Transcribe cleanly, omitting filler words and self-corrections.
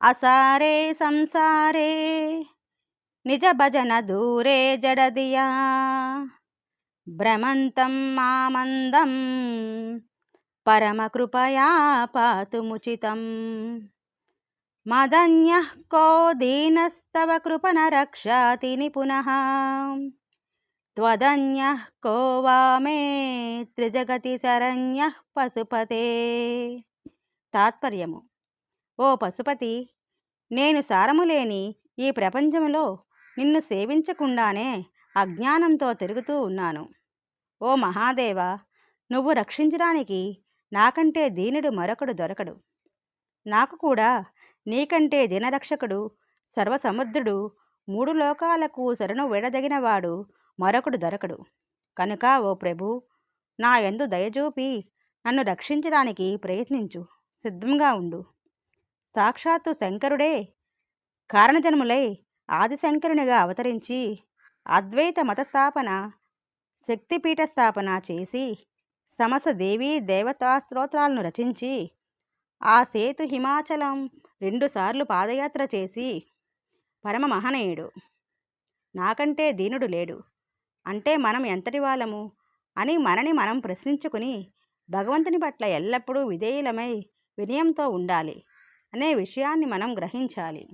అసారే సంసారే నిజ భజన దూరే జడదియా భ్రమంతం మామందం పరమకృపయా పాతుముచితం మదన్యః కో దీనస్తవ కృపణ రక్షాతి నిపునః త్వదన్యః కో వా మే త్రిజగతి శరణ్యః పశుపతే. తాత్పర్యము: ఓ పశుపతి, నేను సారములేని ఈ ప్రపంచంలో నిన్ను సేవించకుండానే అజ్ఞానంతో తిరుగుతూ ఉన్నాను. ఓ మహాదేవ, నువ్వు రక్షించడానికి నాకంటే దీనుడు మరొకడు దొరకడు. నాకు కూడా నీకంటే దినరక్షకుడు, సర్వసముద్రుడు, మూడు లోకాలకు శరణు విడదగినవాడు మరొకడు దొరకడు. కనుక ఓ ప్రభు, నా యందు దయచూపి నన్ను రక్షించడానికి ప్రయత్నించు, సిద్ధంగా ఉండు. సాక్షాత్తు శంకరుడే కారణజన్ములై ఆదిశంకరునిగా అవతరించి అద్వైత మతస్థాపన, శక్తిపీఠ స్థాపన చేసి సమస్త దేవీ దేవతా స్తోత్రాలను రచించి ఆ సేతు హిమాచలం 2 సార్లు పాదయాత్ర చేసి పరమ మహనీయుడు. నాకంటే దీనుడు లేడు అంటే మనం ఎంతటి వాళ్ళము అని మనని మనం ప్రశ్నించుకుని భగవంతుని పట్ల ఎల్లప్పుడూ విధేయులమై వినయంతో ఉండాలి అనే విషయాన్ని మనం గ్రహించాలి.